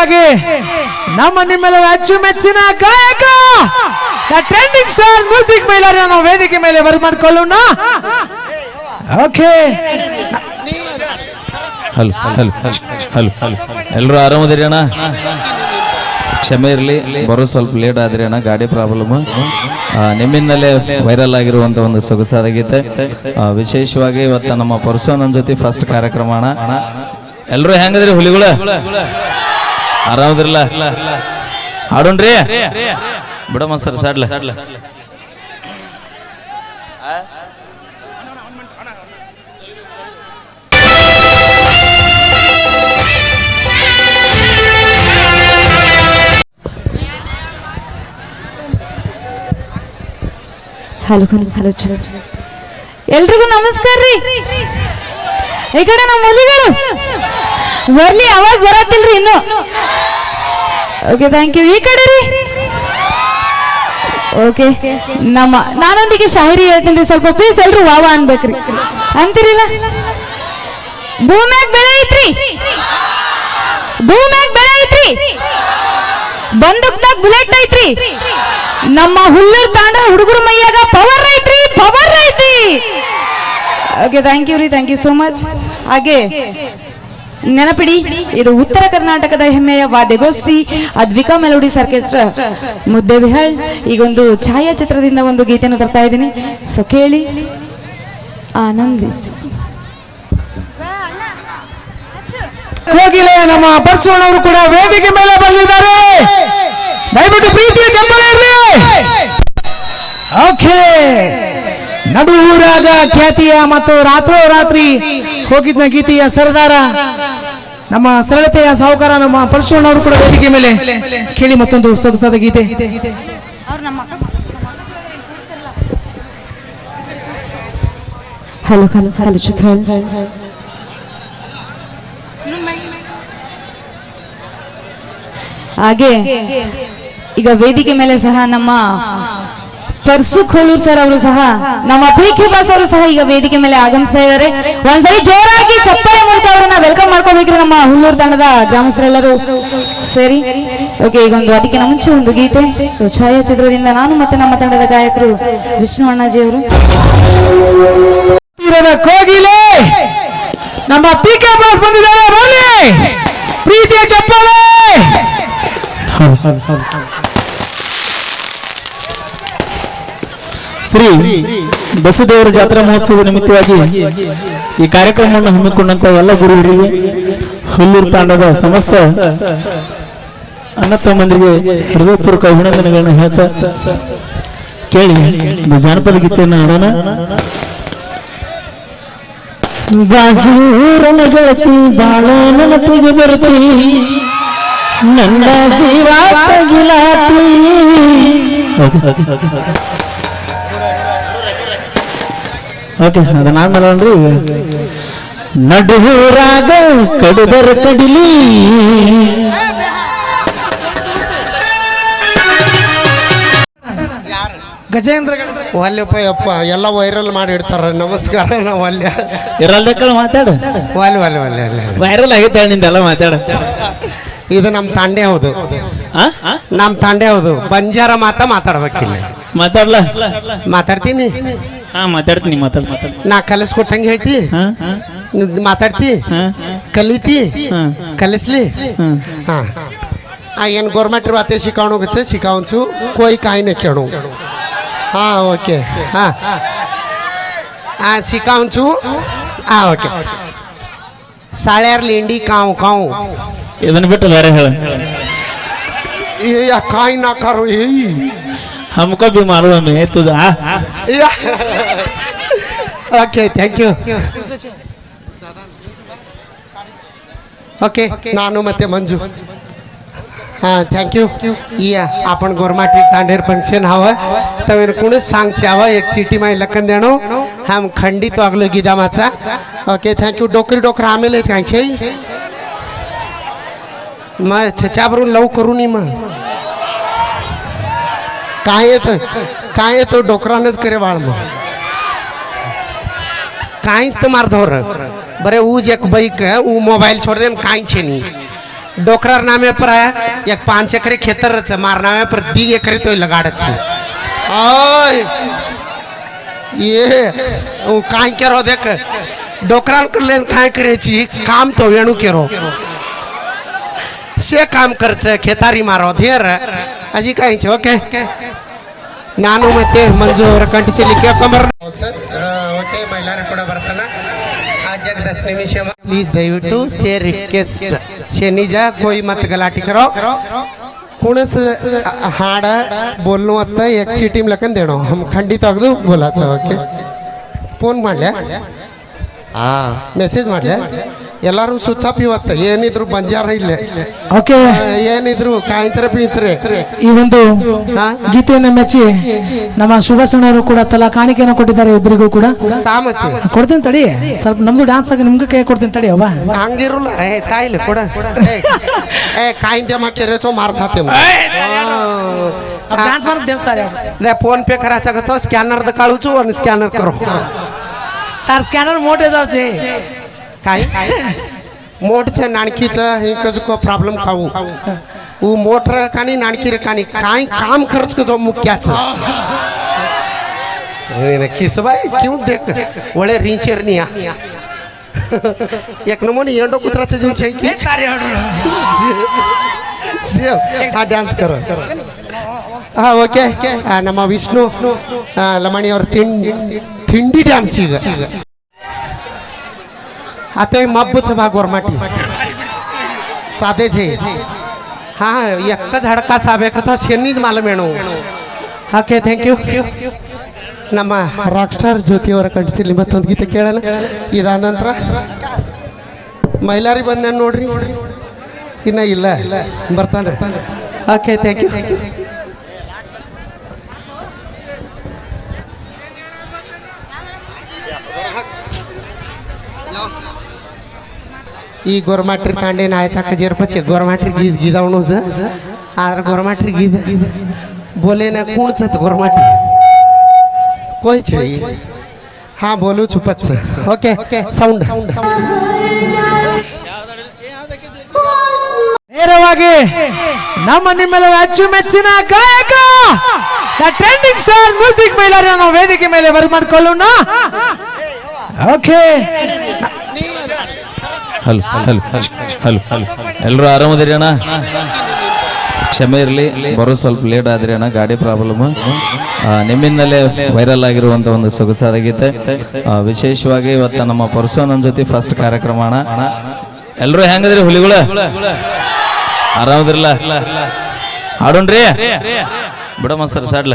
ವಿಶೇಷವಾಗಿ ನಮ್ಮ ನಿಮ್ಮೆಲ್ಲರ ಅಚ್ಚುಮೆಚ್ಚಿನ ಗಾಯಕ ಟ್ರೆಂಡಿಂಗ್ ಸ್ಟಾರ್ ಮ್ಯೂಸಿಕ್ ಮೈಲರ್ ನಾವು ವೇದಿಕೆ ಮೇಲೆ ಬರಮಾಡಿಕೊಳ್ಳೋಣ. Okay, hello hello hello hello, ಎಲ್ಲರೂ ಆರಾಮದಿರಿ ಅಣ್ಣ? ಕ್ಷಮೆ ಇರಲಿ, ಬರೋ ಸ್ವಲ್ಪ ಲೇಟ್ ಆದ್ರಿ ಅಣ್ಣ, ಗಾಡಿ ಪ್ರಾಬ್ಲಮ್. ನಿಮ್ಮಿಂದಲೇ ವೈರಲ್ ಆಗಿರುವಂತ ಒಂದು ಸೊಗಸಾದ ಗೀತೆ. ವಿಶೇಷವಾಗಿ ಇವತ್ತ ನಮ್ಮ ಪರಸು ನನ್ನ ಜೊತೆ ಫಸ್ಟ್ ಕಾರ್ಯಕ್ರಮ ಅಣ್ಣ. ಎಲ್ಲರೂ ಹೆಂಗದ್ರಿ ಹುಲಿಗಳ? ಆರಾಮದಿರಲ್ಲ? ಆಡೋಣ್ರಿ ಬಿಡಮ್ಮ ಸರ್ ಸಾಡ್ಲ. ಹಲೋ ಹಲೋ ಹಲೋ, ಚಲೋ ಚಲೋ, ಎಲ್ರಿಗೂ ನಮಸ್ಕಾರ ರೀ. ಈ ಕಡೆ ನಮ್ಮ ಹುಲಿಗಳು ಬರ್ಲಿ, ಆವಾಜ್ ಬರತ್ತಿಲ್ರಿ ಇನ್ನು. Okay, thank you. ಈ ಕಡೆ ರೀ. ಓಕೆ, ನಾನೊಂದಿಗೆ ಶಾಯರಿ ಹೇಳ್ತೀನಿ, ಸ್ವಲ್ಪ ಪ್ಲೀಸ್ ಎಲ್ರು ವಾವ ಅನ್ಬೇಕ್ರಿ. ಅಂತೀರಿಲ್ಲ? ಭೂಮ್ಯಾಗ ಬೆಳೆ ಐತ್ರಿ, ಭೂಮ್ಯಾಗ ಬೆಳೆ ಐತ್ರಿ, ಬಂದೂಕ್ದಾಗ ಬುಲೆಟ್ ಐತ್ರಿ, ನಮ್ಮ ಹುಲ್ಲೂರ್ ತಾಂಡ ಹುಡುಗರು ಮೈಯಾಗ ಪವರ್ ಐತ್ರಿ, ಪವರ್ ಐತಿ. ಓಕೆ, ಥ್ಯಾಂಕ್ ಯು ರೀ, ಥ್ಯಾಂಕ್ ಯು ಸೋ ಮಚ್. ಹಾಗೆ ನೆನಪಿಡಿ, ಇದು ಉತ್ತರ ಕರ್ನಾಟಕದ ಹೆಮ್ಮೆಯ ವಾದ್ಯಗೋಷ್ಠಿ ಅದ್ವಿಕಾ ಮೆಲೋಡಿಸ್ ಆರ್ಕೆಸ್ಟ್ರಾ ಮುದ್ದೇಬಿಹಾಳ್. ಈಗೊಂದು ಛಾಯಾಚಿತ್ರದಿಂದ ಒಂದು ಗೀತೆಯನ್ನು ತರ್ತಾ ಇದ್ದೀನಿ, ಸೊ ಕೇಳಿ ಆನಂದಿಸಿ. ಕೋಗಿಲೆ ನಮ್ಮ ಪರಶುವಣ್ಣವರು ಕೂಡ ವೇದಿಕೆ ಮೇಲೆ ಬಂದಿದ್ದಾರೆ. ದಯವಿಟ್ಟು ಪ್ರೀತಿಯ ಚಪ್ಪಾಳೆ ಇರಲಿ. ಓಕೆ, ನಡುವೂರಾಗ ಖ್ಯಾತಿಯ ಮತ್ತು ರಾತ್ರೋರಾತ್ರಿ ಹೋಗಿದ್ದ ಗೀತೆಯ ಸರದಾರ, ನಮ್ಮ ಸರಳತೆಯ ಸಾಹುಕಾರ ನಮ್ಮ ಪರಶುವಣ್ಣವರು ಕೂಡ ವೇದಿಕೆ ಮೇಲೆ ಕೇಳಿ ಮತ್ತೊಂದು ಸೊಗಸಾದ ಗೀತೆ. ಹಲೋ ಹಲೋ ಹಲೋ ಚಿತ್ರ. ಹಾಗೆ ಈಗ ವೇದಿಕೆ ಮೇಲೆ ಸಹ ನಮ್ಮ ಪರ್ಸು ಖೋಲೂರ್ ಸರ್ ಅವರು ಸಹ, ನಮ್ಮ ಪಿ.ಕೆ. ಬಾಸ್ ಅವರು ಸಹ ಈಗ ವೇದಿಕೆ ಮೇಲೆ ಆಗಮಿಸ್ತಾ ಇದ್ದಾರೆ. ಒಂದ್ಸರಿ ಜೋರಾಗಿ ಚಪ್ಪಾಳೆ ಮೂಲಕ ಅವರನ್ನ ವೆಲ್ಕಮ್ ಮಾಡ್ಕೋಬೇಕ್ರಿ ನಮ್ಮ ಹುಲ್ಲೂರು ತಂಡದ ಗ್ರಾಮಸ್ಥರೆಲ್ಲರೂ ಸರಿ. ಓಕೆ, ಈಗ ಒಂದು ಅದಕ್ಕಿಂತ ಮುಂಚೆ ಒಂದು ಗೀತೆ. ಸೊ ಛಾಯಾಚಿತ್ರದಿಂದ ನಾನು ಮತ್ತೆ ನಮ್ಮ ತಂಡದ ಗಾಯಕರು ವಿಷ್ಣು ಅಣ್ಣಾಜಿ ಅವರು. ಕೋಗಿಲೆ ನಮ್ಮ ಪಿ.ಕೆ. ಬಾಸ್ ಬಂದಿದ್ದಾರೆ, ಬನ್ನಿ ಪ್ರೀತಿಯ ಚಪ್ಪಾಳೆ. ಶ್ರೀ ಬಸದೇವರ ಜಾತ್ರಾ ಮಹೋತ್ಸವದ ನಿಮಿತ್ತವಾಗಿ ಈ ಕಾರ್ಯಕ್ರಮವನ್ನು ಹಮ್ಮಿಕೊಂಡಂತ ಎಲ್ಲ ಗುರುಗಳಿಗೆ, ಹುಲ್ಲೂರು ತಾಂಡದ ಸಮಸ್ತ ಅಣ್ಣ ತಮ್ಮಂದಿರಿಗೆ ಹೃದಯಪೂರ್ವಕ ಅಭಿನಂದನೆಗಳನ್ನು ಹೇಳ್ತಾ ಕೇಳಿ ಜಾನಪದ ಗೀತೆಯನ್ನು ಹಾಡೋಣ. ಬಾಜೂರನ ಗೆಳತಿ ಬಾಳ ನೆನಪಿಗೆ ಬರ್ತಿ, ನನ್ನ ಜೀವ ತಗಿಲಾತಿ. ಓಕೆ, ಅದನ್ನಾದ್ಮೇಲೆ ನೋಡ್ರಿ, ನಡುವೂರಾಗ ಕಡಿದರ ಕಡಿಲಿ, ಗಜೇಂದ್ರ ಒಲ್ಲೆಪ್ಪ ಯಪ್ಪ ಎಲ್ಲ ವೈರಲ್ ಮಾಡಿ ಇಡ್ತಾರ. ನಮಸ್ಕಾರ, ನಾವು ಅಲ್ಯ ಇರಲ್ದಕ್ಕಳ ಮಾತಾಡ, ಒಲ್ಲೆ ಒಲ್ಲೆ ಒಲ್ಲೆ ಒಲ್ಲೆ ವೈರಲ್ ಆಗೈತೆ ನಿಂದೆಲ್ಲ ಮಾತಾಡ. ಇದು ನಮ್ಮ ತಾಂಡೆ ಹೌದು, ನಮ್ಮ ತಾಂಡೆ ಹೌದು. ಬಂಜಾರ ಮಾತಾಡ್ಬೇಕಿಲ್ಲ. ಮಾತಾಡ್ಲ? ಮಾತಾಡ್ತೀನಿ. ಹಾ ಮಾತಾಡ್ತೀನಿ, ಮಾತಾಡ್. ನಾ ಕಲಿಸ್ಕೊಟ್ಟಂಗೆ ಹೇಳ್ತಿ, ಮಾತಾಡ್ತಿ, ಕಲಿತಿ, ಕಲಿಸ್ಲಿ. ಹಾ, ಏನು ಗೌರ್ಮೆಂಟ್ ಬಾತೆ ಶಿಕಾಣು ಗಚ್ಚೆ ಶಿಕಾವಂಚು कोई काई नहीं केणु. हाँ ओके, हाँ हाँ शिकाವಂಚು. हाँ ओके, साळ्यार लेंडी काव काव ಇದನ್ನ ಬಿಟ್ಟು ಬೇರೆ ಹೇಳ. ये काई ना करो, ये हमको भी मालूम है तुझा. Okay, thank you. ओके, ನಾನು ಮತ್ತೆ ಮಂಜು. हां थँक यू. या आपण गोरमाटी तांडेर फंक्शन हवं तवेन कोणी सांगचे हवं एक सिटी मा लखन देणो हम खंडित वागलो गिदामाचा. Okay, thank you. डोकरी आमेले कांचे मग छछावरून लव करून मग काय येतो डोकरानच करे वाळ मग काहीच तर मार धोर बरे ऊज एक बाईक ऊ मोबाईल छोड़ दे काहीच नाही डोकरार नामे पर है एक 5 एकरे खेतर है मार नामे पर 2 एकरे तो लगाड़ अच्छी ओए ये वो काई करो देख डोकरान कर लेन काई करे छी काम तो वेणु केरो से काम करছে खेतारी मारो धेर अजी काई छ ओके ನಾನು ಮತ್ತೆ ಮಂಜು ಅವರ ಕಂಠಿಸಲಿ ಕೇಳ್ಕೊಂಬರೋಣ ಓಕೆ ಮೈಲಾರ ಕೂಡ ಬರ್ತಾನ ಆಜಾಗ 10 ನಿಮಿಷ ಪ್ಲೀಸ್ ದಯವಿಟ್ಟು ಶೇರ್ ರಿಕ್ವೆಸ್ಟ್ ಶನಿಜ कोई मत गलाटी करो कुणस हाड बोलनो आता एक चीटी में लकन देणो हम खंडित अगदू बोलायचं ओके फोन ಮಾಡ್ಲೆ ಮೆಸೇಜ್ ಮಾಡ್ಲೆ ಎಲ್ಲರೂ ಸ್ವಿಚ್ ಆಫ್ ಇವತ್ತು ಏನಿದ್ರು ಬಂಜಾರ ಇಲ್ಲೇ ಓಕೆ ಏನಿದ್ರು ಕಾಯಿನ್ಸರೆ ಪೀನ್ಸರೆ ಈ ಒಂದು ಗೀತೆಯನ್ನು ಮೆಚ್ಚಿ ನಮ್ಮ ಸುಭಾಷಣ್ಣವರು ಕೂಡ ತಲಾ ಕಾಣಿಕೆಯನ್ನು ಕೊಟ್ಟಿದ್ದಾರೆ ಇಬ್ಬರಿಗೂ ಕೂಡ ತಾಮತ್ತೆ ಕೊಡ್ತೀನಿ ತಡಿ ಸ್ವಲ್ಪ ನಮ್ದು ಡ್ಯಾನ್ಸ್ ಆಗಿ ನಿಮ್ಗೆ ಕೈ ಕೊಡ್ತೀನಿ ತಡಿ ಅವ್ವ ಹಂಗಿರಲ್ಲ ಏ ತಾಯಿಲೆ ಕೊಡ ಏ ಕಾಯಿಂದೆ माके चो मार खाते ಡ್ಯಾನ್ಸ್ ಮಾಡೋದು ದೇವ್ತಾರೆ ले फोन पे करायचा का तो स्कॅनर द काढूचो आणि स्कॅनर करो तार स्कॅनर मोठे जायचे काय मोठचं नाणकीचं हे कसं प्रॉब्लेम खाऊ वो मोटर कानी नाणकी रे कानी काय काम खर्च कसं मुख्याचं किस बाई क्यों देख ಒಳ್ಳೆ ರಿಂಚರ್ನಿಯಾ एक नमूने येंडो कुत्राचं जीव छै की हा डान्स करो हा ओके ನಮ್ಮ ವಿಷ್ಣು ಲಮಣಿ ಅವ್ರ थिंडी डान्स ಈಗ आता मब्बच भागवर माटी साधे छे हा एकच हडकाचा ಬೇಕತ ಶೆನ್ನಿದ್ ಮಾಲ ಮೇಣು ಓಕೆ ಥ್ಯಾಂಕ್ ಯು ನಮ್ಮ ರಾಕ್ ಸ್ಟಾರ್ ಜ್ಯೋತಿ ಅವರ ಕಂಠಿಸಲಿ ಮತ್ತೊಂದು ಗೀತೆ ಕೇಳೋಣ ಇದಾದ ನಂತರ ಮೈಲಾರಿ ಬಂದ ನೋಡ್ರಿ ಇನ್ನ ಇಲ್ಲ ಬರ್ತಾನೆ ಓಕೆ ಥ್ಯಾಂಕ್ ಯು ಈ गोरमाट्री कांडे नायचा कजेर पचे गोरमाट्री गीत गिदावणोच आर गोरमाट्री गीत बोले ना कोणच गोरमाट्री कोई छे हाँ बोलू छुपच ओके साउंड ನೇರವಾಗಿ ನಮ್ಮ ನಿಮ್ಮೆಲ್ಲರ ಅಚ್ಚುಮೆಚ್ಚಿನ ಗಾಯಕ the trending star music Mylari ನಾವು ವೇದಿಕೆ ಮೇಲೆ ಬರಮಾಡಿಕೊಳ್ಳೋಣ ಓಕೆ ಹಲೋ ಹಲೋ ಹಲೋ ಎಲ್ಲರೂ ಆರಾಮದಿರಿ ಅಣ್ಣ ಕ್ಷಮೆ ಇರಲಿ ಬರೋ ಸ್ವಲ್ಪ ಲೇಟ್ ಆದ್ರಿ ಅಣ್ಣ ಗಾಡಿ ಪ್ರಾಬ್ಲಮ್ ನಿಮ್ಮಿಂದಲೇ ವೈರಲ್ ಆಗಿರುವಂತ ಒಂದು ಸೊಗಸಾದ ಗೀತೆ ವಿಶೇಷವಾಗಿ ಇವತ್ತು ನಮ್ಮ ಪರಶುವಣ್ಣನ ಜೊತೆ ಫಸ್ಟ್ ಕಾರ್ಯಕ್ರಮ ಅಣ್ಣ ಎಲ್ಲರೂ ಹೆಂಗದ್ರಿ ಹುಲಿಗಳ ಆರಾಮದಿರಲ್ಲ ಆಡೋಣ್ರಿ ಬಿಡಮ್ಮ ಸರ್ ಸಾಡ್ಲ